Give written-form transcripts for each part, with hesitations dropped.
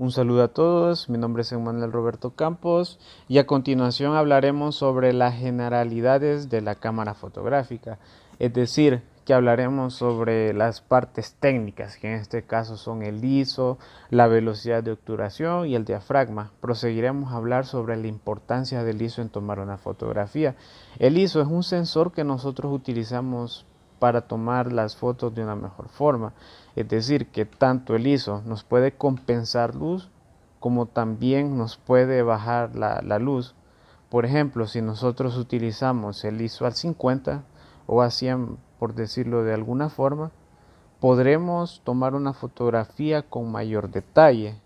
Un saludo a todos, mi nombre es Emmanuel Roberto Campos y a continuación hablaremos sobre las generalidades de la cámara fotográfica, es decir, que hablaremos sobre las partes técnicas, que en este caso son el ISO, la velocidad de obturación y el diafragma. Proseguiremos a hablar sobre la importancia del ISO en tomar una fotografía. El ISO es un sensor que nosotros utilizamos para tomar las fotos de una mejor forma. Es decir, que tanto el ISO nos puede compensar luz como también nos puede bajar la luz. Por ejemplo, si nosotros utilizamos el ISO al 50 o a 100, por decirlo de alguna forma, podremos tomar una fotografía con mayor detalle.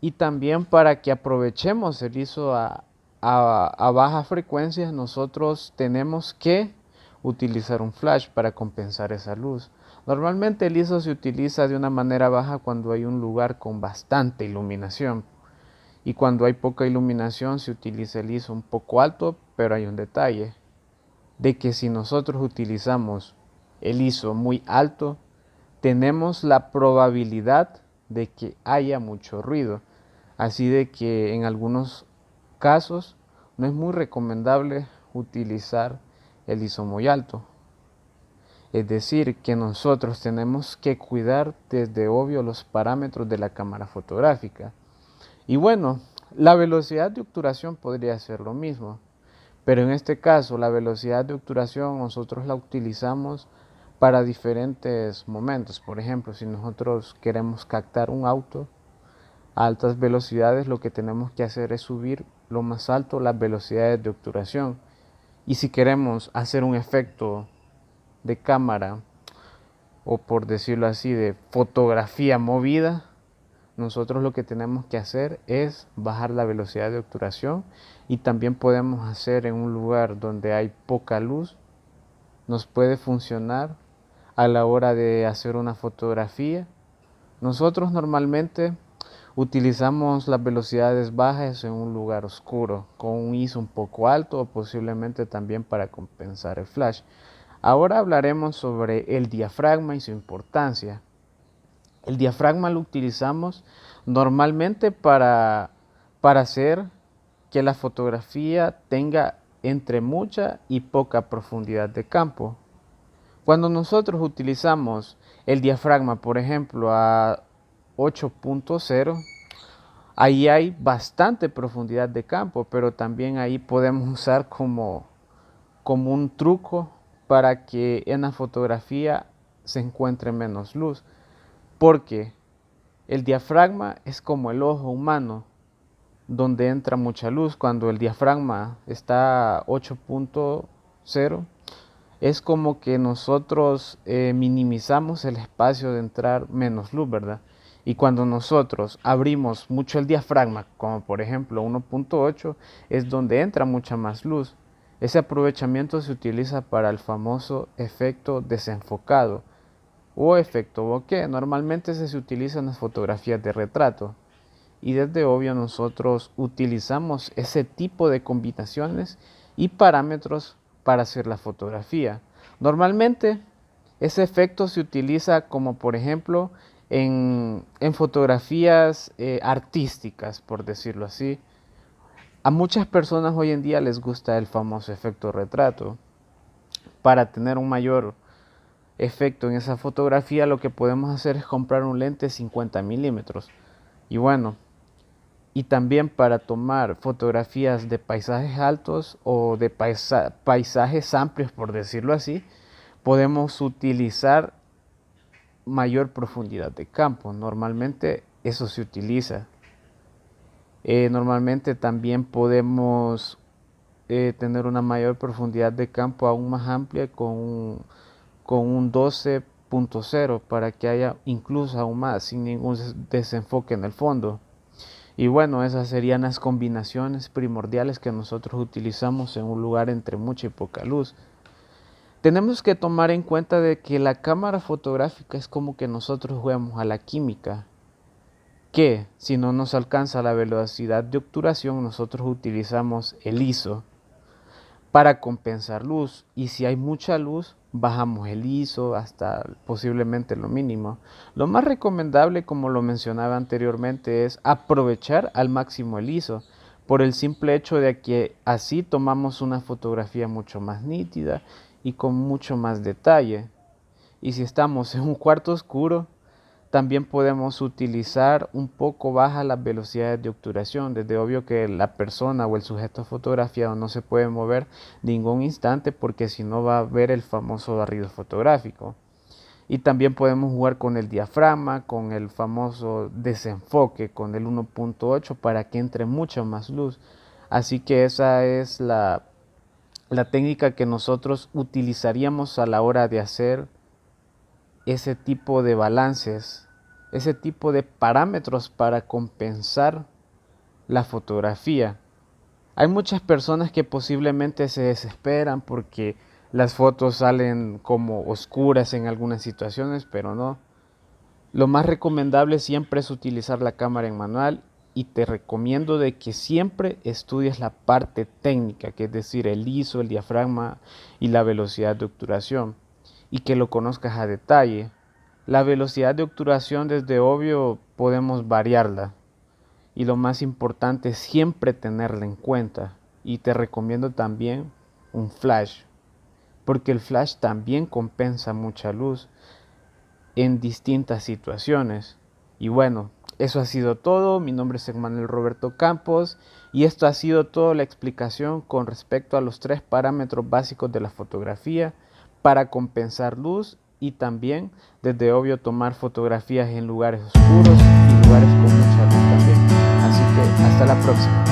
Y también para que aprovechemos el ISO a baja frecuencia, nosotros tenemos que utilizar un flash para compensar esa luz. Normalmente el ISO se utiliza de una manera baja cuando hay un lugar con bastante iluminación. Y cuando hay poca iluminación se utiliza el ISO un poco alto, pero hay un detalle, de que si nosotros utilizamos el ISO muy alto, tenemos la probabilidad de que haya mucho ruido. Así de que en algunos casos no es muy recomendable utilizar el ISO muy alto. Es decir, que nosotros tenemos que cuidar desde obvio los parámetros de la cámara fotográfica. Y bueno, la velocidad de obturación podría ser lo mismo, pero en este caso la velocidad de obturación nosotros la utilizamos para diferentes momentos. Por ejemplo, si nosotros queremos captar un auto a altas velocidades, lo que tenemos que hacer es subir lo más alto las velocidades de obturación. Y si queremos hacer un efecto de cámara, o por decirlo así, de fotografía movida, nosotros lo que tenemos que hacer es bajar la velocidad de obturación, y también podemos hacer en un lugar donde hay poca luz, nos puede funcionar a la hora de hacer una fotografía. Nosotros normalmente utilizamos las velocidades bajas en un lugar oscuro, con un ISO un poco alto o posiblemente también para compensar el flash. Ahora hablaremos sobre el diafragma y su importancia. El diafragma lo utilizamos normalmente para hacer que la fotografía tenga entre mucha y poca profundidad de campo. Cuando nosotros utilizamos el diafragma, por ejemplo, a 8.0, ahí hay bastante profundidad de campo, pero también ahí podemos usar como un truco para que en la fotografía se encuentre menos luz, porque el diafragma es como el ojo humano, donde entra mucha luz. Cuando el diafragma está a 8.0, es como que nosotros minimizamos el espacio de entrar menos luz, ¿verdad? Y cuando nosotros abrimos mucho el diafragma, como por ejemplo 1.8, es donde entra mucha más luz. Ese aprovechamiento se utiliza para el famoso efecto desenfocado o efecto bokeh. Normalmente se utiliza en las fotografías de retrato. Y desde obvio nosotros utilizamos ese tipo de combinaciones y parámetros para hacer la fotografía. Normalmente ese efecto se utiliza como por ejemplo en fotografías artísticas, por decirlo así. A muchas personas hoy en día les gusta el famoso efecto retrato. Para tener un mayor efecto en esa fotografía, lo que podemos hacer es comprar un lente 50 milímetros. Y bueno, y también para tomar fotografías de paisajes altos o de paisajes amplios, por decirlo así, podemos utilizar mayor profundidad de campo. Normalmente eso se utiliza. Normalmente también podemos tener una mayor profundidad de campo aún más amplia con un 12.0 para que haya incluso aún más sin ningún desenfoque en el fondo. Y bueno, esas serían las combinaciones primordiales que nosotros utilizamos en un lugar entre mucha y poca luz. Tenemos que tomar en cuenta de que la cámara fotográfica es como que nosotros jugamos a la química, que si no nos alcanza la velocidad de obturación, nosotros utilizamos el ISO para compensar luz, y si hay mucha luz, bajamos el ISO hasta posiblemente lo mínimo. Lo más recomendable, como lo mencionaba anteriormente, es aprovechar al máximo el ISO, por el simple hecho de que así tomamos una fotografía mucho más nítida y con mucho más detalle. Y si estamos en un cuarto oscuro, también podemos utilizar un poco bajas las velocidades de obturación. Desde obvio que la persona o el sujeto fotografiado no se puede mover ningún instante, porque si no va a ver el famoso barrido fotográfico. Y también podemos jugar con el diafragma, con el famoso desenfoque, con el 1.8 para que entre mucha más luz. Así que esa es la técnica que nosotros utilizaríamos a la hora de hacer ese tipo de balances, ese tipo de parámetros para compensar la fotografía. Hay muchas personas que posiblemente se desesperan porque las fotos salen como oscuras en algunas situaciones, pero no. Lo más recomendable siempre es utilizar la cámara en manual, y te recomiendo de que siempre estudies la parte técnica, que es decir, el ISO, el diafragma y la velocidad de obturación, y que lo conozcas a detalle. La velocidad de obturación, desde obvio, podemos variarla, y lo más importante es siempre tenerla en cuenta. Y te recomiendo también un flash, porque el flash también compensa mucha luz en distintas situaciones. Y bueno, eso ha sido todo. Mi nombre es Emmanuel Roberto Campos y esto ha sido toda la explicación con respecto a los 3 parámetros básicos de la fotografía para compensar luz, y también, desde obvio, tomar fotografías en lugares oscuros y lugares con mucha luz también. Así que hasta la próxima.